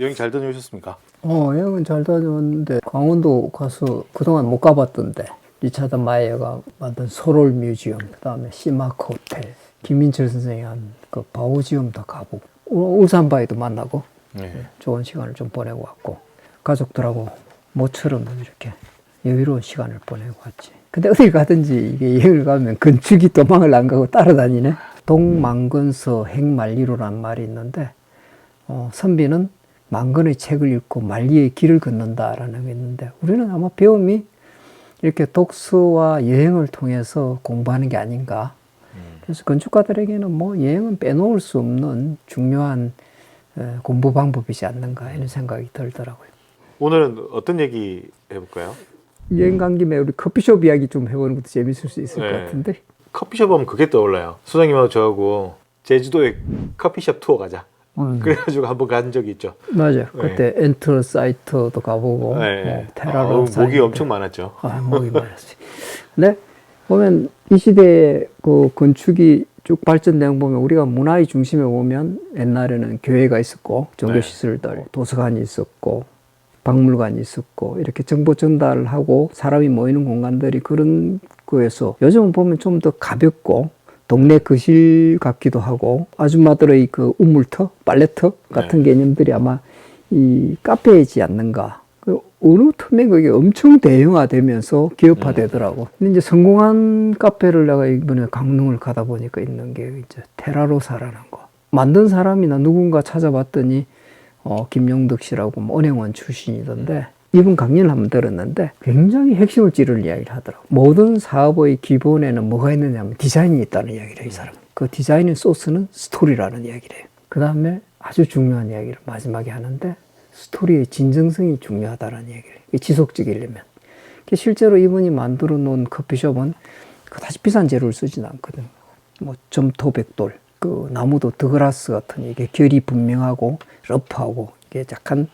여행 잘 다녀오셨습니까? 여행은 잘 다녔는데 강원도 가서 그동안 못 가봤던데 리차드 마이어가 만든 소롤 뮤지엄, 그다음에 시마크 호텔, 김민철 선생이 한 그 바오지엄도 가보고 울산바위도 만나고 좋은 시간을 좀 보내고 왔고 가족들하고 모처럼 이렇게 여유로운 시간을 보내고 왔지. 근데 어딜 가든지 이게 여행을 가면 건축이 도망을 안 가고 따라다니네. 동망건서 행만리로라는 말이 있는데 선비는 만건의 책을 읽고 만리의 길을 걷는다라는 게 있는데 우리는 아마 배움이 이렇게 독서와 여행을 통해서 공부하는 게 아닌가. 그래서 건축가들에게는 뭐 여행은 빼놓을 수 없는 중요한 공부 방법이지 않는가 이런 생각이 들더라고요. 오늘은 어떤 얘기 해볼까요? 여행 간 김에 우리 커피숍 이야기 좀 해보는 것도 재밌을 수 있을 것 같은데. 커피숍 하면 그게 떠올라요. 소장님하고 저하고 제주도에 커피숍 투어 가자. 그래가지고 한번 간 적이 있죠. 맞아요. 그때 엔트로사이트도 가보고 테라로 목이 엄청 많았죠. 목이 많았어요. 근데 보면 이 시대의 그 건축이 쭉 발전된 거 보면 우리가 문화의 중심에 보면 옛날에는 교회가 있었고 종교시설들, 도서관이 있었고 박물관이 있었고 이렇게 정보 전달을 하고 사람이 모이는 공간들이 그런 거에서 요즘은 보면 좀 더 가볍고 동네 거실 같기도 하고 아줌마들의 그 우물터, 빨래터 같은 개념들이 아마 이 카페이지 않는가. 그 어느 틈에 그게 엄청 대형화되면서 기업화되더라고. 근데 이제 성공한 카페를 내가 이번에 강릉을 가다 보니까 있는 게 이제 테라로사라는 거. 만든 사람이나 누군가 찾아봤더니 김용덕 씨라고 뭐 은행원 출신이던데 이분 강연을 한번 들었는데 굉장히 핵심을 찌를 이야기를 하더라고. 모든 사업의 기본에는 뭐가 있느냐면 디자인이 있다는 이야기를 해요, 이 사람은. 그 디자인의 소스는 스토리라는 이야기를 해요. 그 다음에 아주 중요한 이야기를 마지막에 하는데 스토리의 진정성이 중요하다는 얘기를 해요. 지속적이려면. 실제로 이분이 만들어 놓은 커피숍은 그다지 비싼 재료를 쓰진 않거든. 뭐 점토백돌, 그 나무도 드그라스 같은 이게 결이 분명하고 러프하고 이게 약간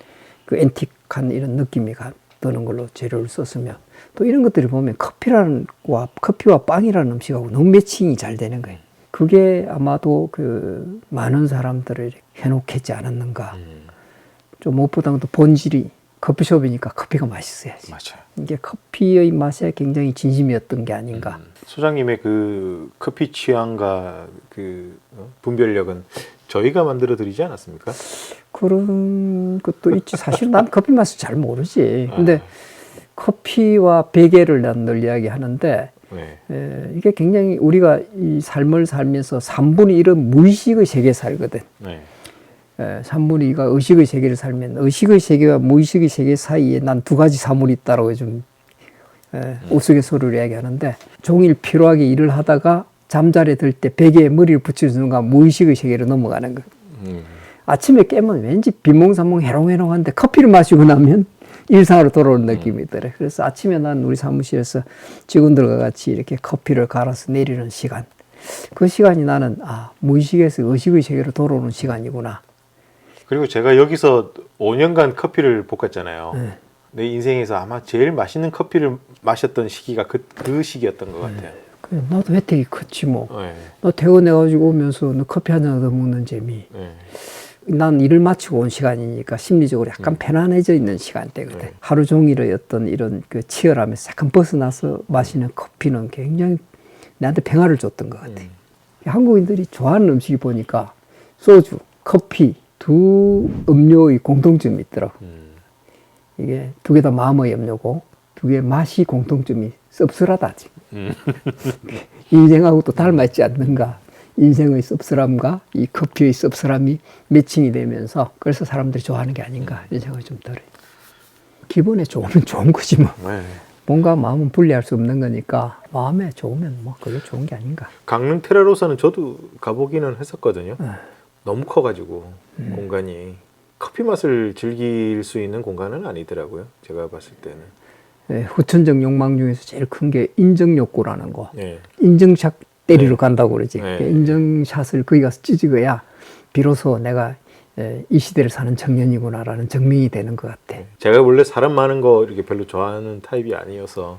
그 앤틱한 이런 느낌이 드는 걸로 재료를 썼으면 또 이런 것들을 보면 커피와 빵이라는 음식하고 너무 매칭이 잘 되는 거예요. 그게 아마도 그 많은 사람들을 해놓겠지 않았는가. 좀 무엇보다도 본질이 커피숍이니까 커피가 맛있어야지. 맞아요. 이게 커피의 맛에 굉장히 진심이었던 게 아닌가. 소장님의 그 커피 취향과 그 분별력은 저희가 만들어 드리지 않았습니까? 그런 것도 있지. 사실 난 커피 맛을 잘 모르지. 근데 커피와 베개를 난 늘 이야기하는데 이게 굉장히 우리가 이 삶을 살면서 3분의 1은 무의식의 세계에 살거든. 3분의 2가 의식의 세계를 살면 의식의 세계와 무의식의 세계 사이에 난 두 가지 사물이 있다라고 좀 우스갯소리로 이야기하는데 종일 피로하게 일을 하다가 잠자리에 들 때 베개에 머리를 붙이는 순간 무의식의 세계로 넘어가는 거. 아침에 깨면 왠지 비몽사몽 해롱해롱한데 커피를 마시고 나면 일상으로 돌아오는 느낌이 있더래. 그래서 아침에 난 우리 사무실에서 직원들과 같이 이렇게 커피를 갈아서 내리는 시간. 그 시간이 나는 무의식에서 의식의 세계로 돌아오는 시간이구나. 그리고 제가 여기서 5년간 커피를 볶았잖아요. 내 인생에서 아마 제일 맛있는 커피를 마셨던 시기가 그 시기였던 것 같아요. 그래, 나도 혜택이 컸지 뭐. 너 퇴근해가지고 오면서 너 커피 한 잔 더 먹는 재미. 난 일을 마치고 온 시간이니까 심리적으로 약간 편안해져 있는 시간대거든. 하루 종일의 어떤 이런 그 치열함에서 약간 벗어나서 마시는 커피는 굉장히 나한테 평화를 줬던 것 같아. 한국인들이 좋아하는 음식이 보니까 소주, 커피 두 음료의 공통점이 있더라고. 이게 두 개 다 마음의 음료고 두 개의 맛이 공통점이 씁쓸하다. 인생하고 또 닮아있지 않는가. 인생의 씁쓸함과 이 커피의 씁쓸함이 매칭이 되면서 그래서 사람들이 좋아하는 게 아닌가 이런 생각이 좀 들어요. 기본에 좋으면 좋은 거지 뭐. 뭔가 마음은 분리할 수 없는 거니까 마음에 좋으면 뭐 그게 좋은 게 아닌가. 강릉 테라로사는 저도 가보기는 했었거든요. 너무 커가지고 공간이 커피 맛을 즐길 수 있는 공간은 아니더라고요. 제가 봤을 때는. 후천적 욕망 중에서 제일 큰 게 인정욕구라는 거. 인정샷 때리러 간다고 그러지. 인정샷을 거기 가서 찢어야 비로소 내가 이 시대를 사는 청년이구나라는 증명이 되는 것 같아. 제가 원래 사람 많은 거 이렇게 별로 좋아하는 타입이 아니어서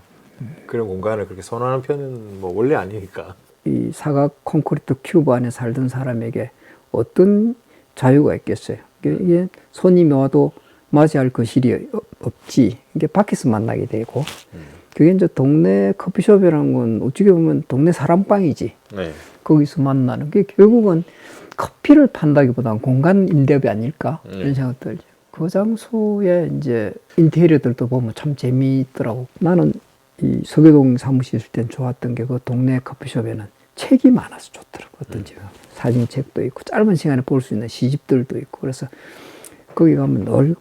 그런 공간을 그렇게 선호하는 편은 뭐 원래 아니니까. 이 사각 콘크리트 큐브 안에 살던 사람에게 어떤 자유가 있겠어요. 이게 손님이 와도 맞이할 거실이 없지. 이게 밖에서 만나게 되고. 그게 이제 동네 커피숍이라는 건 어떻게 보면 동네 사람방이지. 네. 거기서 만나는 게 결국은 커피를 판다기보다는 공간 인접이 아닐까 이런 생각 들죠. 그 장소에 이제 인테리어들도 보면 참 재미있더라고. 나는 이 서교동 사무실 있을 땐 좋았던 게 그 동네 커피숍에는 책이 많아서 좋더라고. 어떤지 사진책도 있고 짧은 시간에 볼 수 있는 시집들도 있고 그래서 거기 가면 늘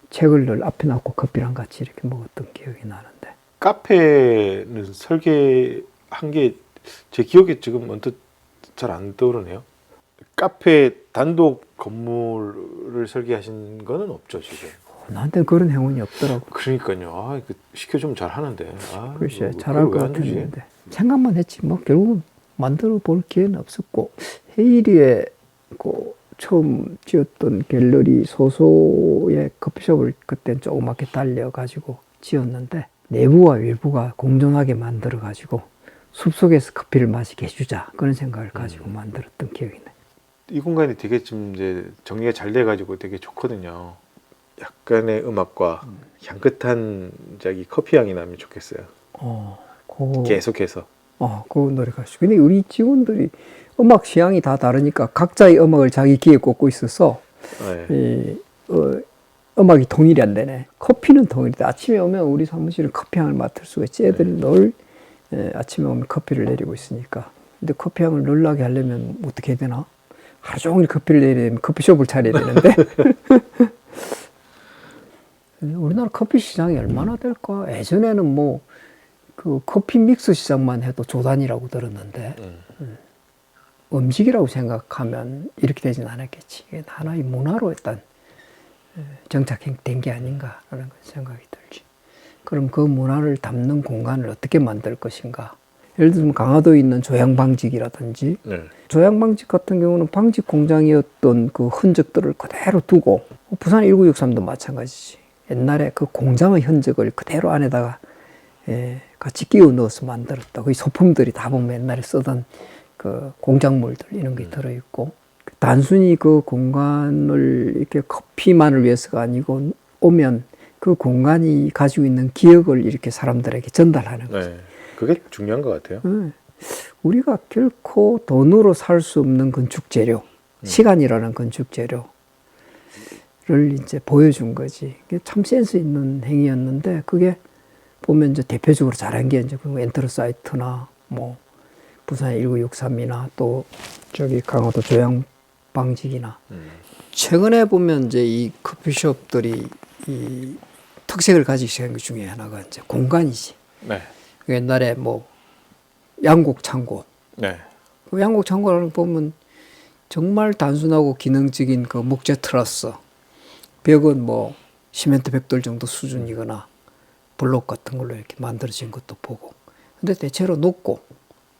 책을 늘 앞에 놔놓고 커피랑 같이 이렇게 먹었던 기억이 나는데. 카페는 설계한 게 제 기억에 지금 언뜻 잘 안 떠오르네요. 카페 단독 건물을 설계하신 거는 없죠 지금. 나한테는 그런 행운이 없더라고. 그러니까요. 아, 이거 시켜주면 잘하는데. 아, 글쎄 이거 잘할 것 왜안 주지? 같았는데 생각만 했지 뭐 결국은 만들어 볼 기회는 없었고 헤이리에 그 처음 지었던 갤러리 소소의 커피숍을 그때 조그맣게 달려가지고 지었는데 내부와 외부가 공존하게 만들어가지고 숲속에서 커피를 마시게 해주자 그런 생각을 가지고 만들었던 기억이 나요. 이 공간이 되게 좀 이제 정리가 잘 돼가지고 되게 좋거든요. 약간의 음악과 향긋한 저기 커피 향이 나면 좋겠어요. 계속해서. 그 노래 가수. 근데 우리 직원들이 음악 취향이 다 다르니까 각자의 음악을 자기 귀에 꽂고 있어서 네. 음악이 통일이 안 되네. 커피는 통일돼. 아침에 오면 우리 사무실은 커피 향을 맡을 수가 있지. 애들이 늘 아침에 오면 커피를 내리고 있으니까. 근데 커피 향을 늘 나게 하려면 어떻게 해야 되나? 하루 종일 커피를 내리면 커피숍을 차려야 되는데. 우리나라 커피 시장이 얼마나 될까? 예전에는 뭐 그 커피 믹스 시장만 해도 조단이라고 들었는데 음식이라고 생각하면 이렇게 되진 않았겠지. 이게 하나의 문화로 일단 정착된 게 아닌가라는 생각이 들지. 그럼 그 문화를 담는 공간을 어떻게 만들 것인가? 예를 들면 강화도에 있는 조향방직이라든지 네. 조향방직 같은 경우는 방직 공장이었던 그 흔적들을 그대로 두고 부산 1963도 마찬가지지. 옛날에 그 공장의 흔적을 그대로 안에다가 같이 끼워 넣어서 만들었다. 그 소품들이 다 보면 옛날에 쓰던 그 공작물들 이런 게 들어있고 단순히 그 공간을 이렇게 커피만을 위해서가 아니고 오면 그 공간이 가지고 있는 기억을 이렇게 사람들에게 전달하는 거죠. 네. 그게 중요한 것 같아요. 우리가 결코 돈으로 살 수 없는 건축 재료, 시간이라는 건축 재료를 이제 보여준 거지. 그게 참 센스 있는 행위였는데 그게 보면 이제 대표적으로 잘한 게 이제 그 엔트로사이트나 뭐 부산 1963이나 또 저기 강화도 조향방직이나 최근에 보면 이제 이 커피숍들이 이 특색을 가지기 시작한 것 중에 하나가 이제 공간이지. 네. 옛날에 뭐 양곡 창고. 네. 그 양곡 창고를 보면 정말 단순하고 기능적인 그 목재 트러스, 벽은 뭐 시멘트 벽돌 정도 수준이거나 블록 같은 걸로 이렇게 만들어진 것도 보고. 근데 대체로 높고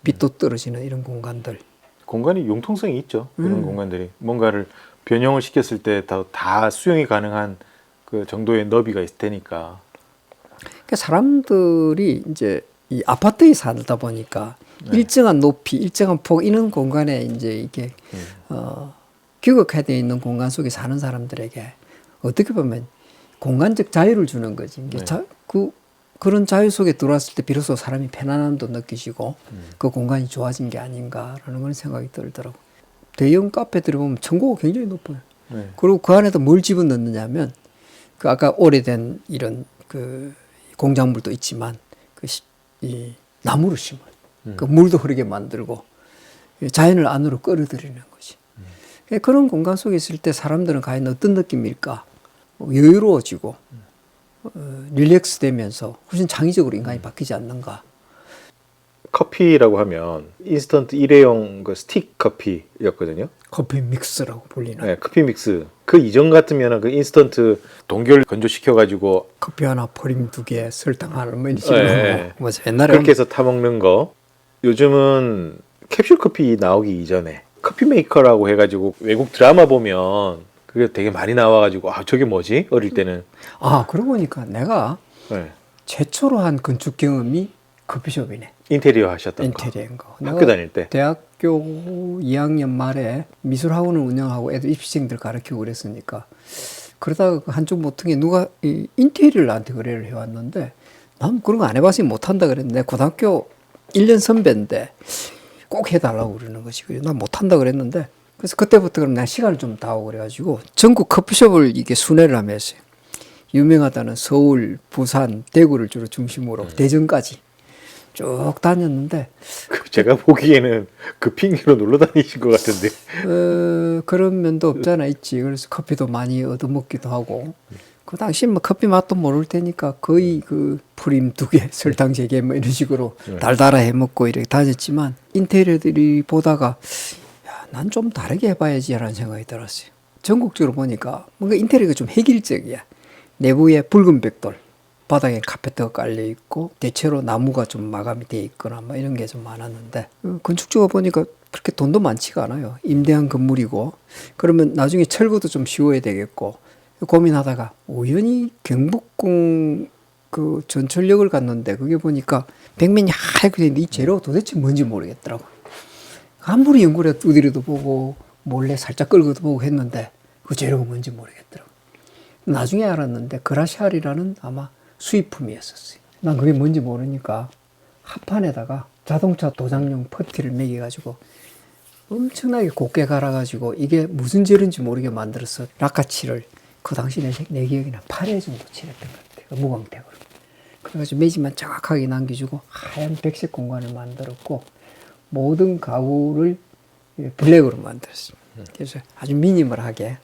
빛도 떨어지는 이런 공간들. 공간이 융통성이 있죠. 이런 공간들이 뭔가를 변형을 시켰을 때 다 수용이 가능한 그 정도의 너비가 있을 테니까. 그러니까 사람들이 이제 이 아파트에 살다 보니까 일정한 높이, 일정한 폭 이런 공간에 이제 이게 규격화되어 있는 공간 속에 사는 사람들에게 어떻게 보면 공간적 자유를 주는 거지. 이게 그런 자유 속에 들어왔을 때 비로소 사람이 편안함도 느끼시고 그 공간이 좋아진 게 아닌가라는 그런 생각이 들더라고. 대형 카페들이 보면 층고가 굉장히 높아요. 네. 그리고 그 안에다 뭘 집어넣느냐면 그 아까 오래된 이런 그 공작물도 있지만 이 나무를 심어요. 그 물도 흐르게 만들고 자연을 안으로 끌어들이는 거지. 그런 공간 속에 있을 때 사람들은 과연 어떤 느낌일까? 여유로워지고 릴렉스 되면서 훨씬 창의적으로 인간이 바뀌지 않는가. 커피라고 하면 인스턴트 일회용 그 스틱 커피였거든요. 커피 믹스라고 불리는. 네, 커피 믹스. 그 이전 같으면 그 인스턴트 동결 건조시켜가지고 커피 하나, 포림 2개, 설탕 하나, 뭐 이런 식으로. 네. 맞아. 옛날에 그렇게 해서 타먹는 거. 요즘은 캡슐 커피 나오기 이전에 커피 메이커라고 해가지고 외국 드라마 보면 그게 되게 많이 나와가지고 아 저게 뭐지? 어릴 때는. 그러고 보니까 내가 네. 최초로 한 건축 경험이 커피숍이네. 인테리어 하셨던 거. 인테리어인 거. 학교 다닐 때. 대학 고등학교 2학년 말에 미술학원을 운영하고 애들 입시생들 가르치고 그랬으니까 그러다가 그 한쪽 모퉁이에 누가 이 인테리어를 나한테 의뢰를 해왔는데 난 그런 거 안 해봤으니 못한다 그랬는데 고등학교 1년 선배인데 꼭 해달라고 그러는 것이 난 못한다 그랬는데 그래서 그때부터 그럼 난 시간을 좀 다오고 그래가지고 전국 커피숍을 이게 순회를 하면서 유명하다는 서울, 부산, 대구를 주로 중심으로 대전까지 쭉 다녔는데 제가 보기에는 그 핑계로 놀러 다니신 것 같은데. 그런 면도 없잖아 있지. 그래서 커피도 많이 얻어먹기도 하고 그 당시 뭐 커피 맛도 모를 테니까 거의 그 프림 2개, 설탕 3개 뭐 이런 식으로 달달아 해먹고 이렇게 다녔지만 인테리어들이 보다가 난 좀 다르게 해봐야지라는 생각이 들었어요. 전국적으로 보니까 뭔가 인테리어가 좀 획일적이야. 내부에 붉은 벽돌, 바닥에 카페트가 깔려 있고 대체로 나무가 좀 마감이 돼 있거나 뭐 이런 게 좀 많았는데 건축적으로 보니까 그렇게 돈도 많지가 않아요. 임대한 건물이고 그러면 나중에 철거도 좀 쉬워야 되겠고 고민하다가 우연히 경복궁 그 전철역을 갔는데 그게 보니까 벽면이 하얗게 돼 있는데 이 재료가 도대체 뭔지 모르겠더라고. 아무리 연구를 두드려도 보고 몰래 살짝 끌고도 보고 했는데 그 재료가 뭔지 모르겠더라고. 나중에 알았는데 그라시알이라는 아마 수입품이었었어요. 난 그게 뭔지 모르니까 합판에다가 자동차 도장용 퍼티를 매겨가지고 엄청나게 곱게 갈아가지고 이게 무슨 재료인지 모르게 만들어서 락카칠을 그 당시 내 기억에는 8회 정도 칠했던 것 같아요. 무광택으로. 그래가지고 매질만 정확하게 남겨주고 하얀 백색 공간을 만들었고 모든 가구를 블랙으로 만들었어요. 그래서 아주 미니멀하게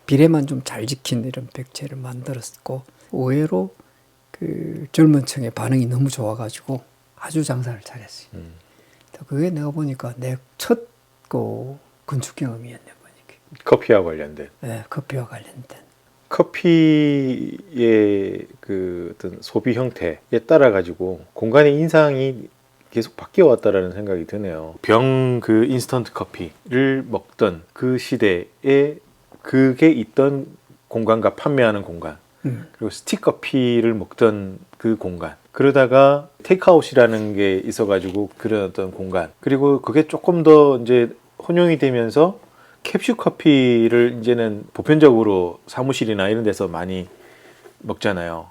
비례만 좀 잘 지킨 이런 백체를 만들었고 의외로 그 젊은 층의 반응이 너무 좋아가지고 아주 장사를 잘했어요. 그게 내가 보니까 내 첫 그 건축 경험이었네 보니까. 커피와 관련된. 네, 커피와 관련된. 커피의 그 어떤 소비 형태에 따라 가지고 공간의 인상이 계속 바뀌어 왔다라는 생각이 드네요. 병 그 인스턴트 커피를 먹던 그 시대에 그게 있던 공간과 판매하는 공간 그리고 스틱 커피를 먹던 그 공간 그러다가 테이크아웃이라는 게 있어가지고 그런 어떤 공간 그리고 그게 조금 더 이제 혼용이 되면서 캡슐 커피를 이제는 보편적으로 사무실이나 이런 데서 많이 먹잖아요.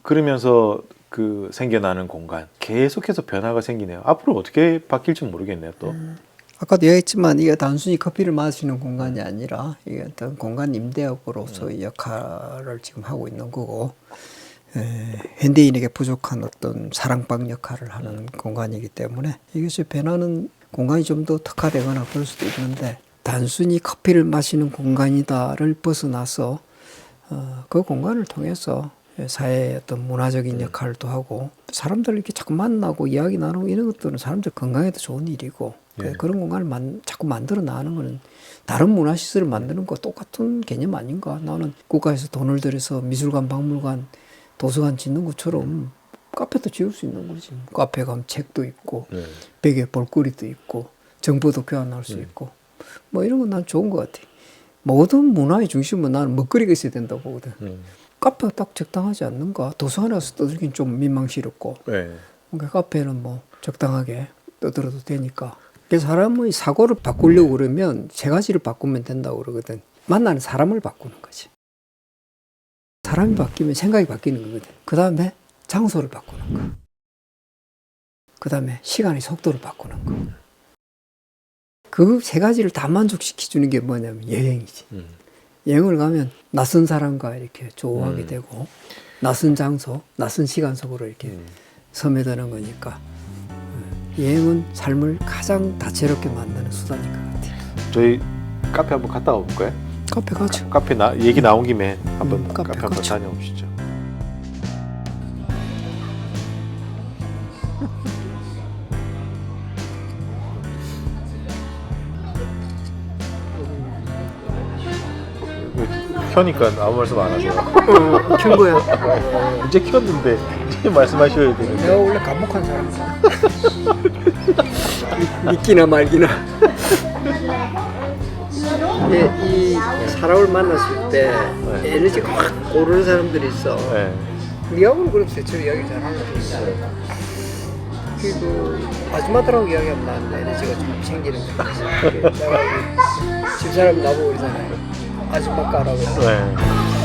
그러면서 그 생겨나는 공간 계속해서 변화가 생기네요. 앞으로 어떻게 바뀔지 모르겠네요. 또 아까도 얘기했지만 이게 단순히 커피를 마시는 공간이 아니라 이게 어떤 공간 임대업으로서의 역할을 지금 하고 있는 거고 현대인에게 부족한 어떤 사랑방 역할을 하는 공간이기 때문에 이것이 변하는 공간이 좀 더 특화되거나 그럴 수도 있는데 단순히 커피를 마시는 공간이다를 벗어나서 그 공간을 통해서 사회의 어떤 문화적인 역할도 하고 사람들 이렇게 자꾸 만나고 이야기 나누고 이런 것들은 사람들 건강에도 좋은 일이고 그런 공간을 자꾸 만들어 나가는 거는 다른 문화시설을 만드는 거 똑같은 개념 아닌가. 나는 국가에서 돈을 들여서 미술관, 박물관, 도서관 짓는 것처럼 카페도 지을 수 있는 거지. 카페 가면 책도 있고 벽에 볼거리도 있고 정보도 교환할 수 있고 뭐 이런 건 난 좋은 것 같아. 모든 문화의 중심은 나는 먹거리가 있어야 된다고 보거든. 카페가 딱 적당하지 않는가? 도서관에 가서 떠들긴 좀 민망스럽고 그러니까 카페는 뭐 적당하게 떠들어도 되니까. 그래서 사람의 사고를 바꾸려고 그러면 세 가지를 바꾸면 된다고 그러거든. 만나는 사람을 바꾸는 거지. 사람이 바뀌면 생각이 바뀌는 거거든. 그 다음에 장소를 바꾸는 거. 그 다음에 시간의 속도를 바꾸는 거. 그 세 가지를 다 만족시켜주는 게 뭐냐면 여행이지. 여행을 가면 낯선 사람과 이렇게 조우하게 되고 낯선 장소, 낯선 시간 속으로 이렇게 스며드는 거니까 여행은 삶을 가장 다채롭게 만드는 수단인 것 같아요. 저희 카페 한번 갔다 와볼까요? 카페 가죠. 카페 얘기 나온 김에 한번 카페 카페 한번 가죠. 다녀오시죠. 켜니까 아무 말씀 안 하세요. 켠 거야. 이제 켰는데 이제 말씀하셔야 되는데. 내가 원래 감목한 사람이야. 믿기나 말기나. 이 사람을 만났을 때 에너지가 확 오르는 사람들이 있어. 네. 니하고는 그럼 대체로 이야기 잘하는 편이야. 그 아줌마들하고 이야기하면 나는 에너지가 좀 생기는 거지. 내가 집사람 나보고 그러잖아요. 아줌마 까라고. 네.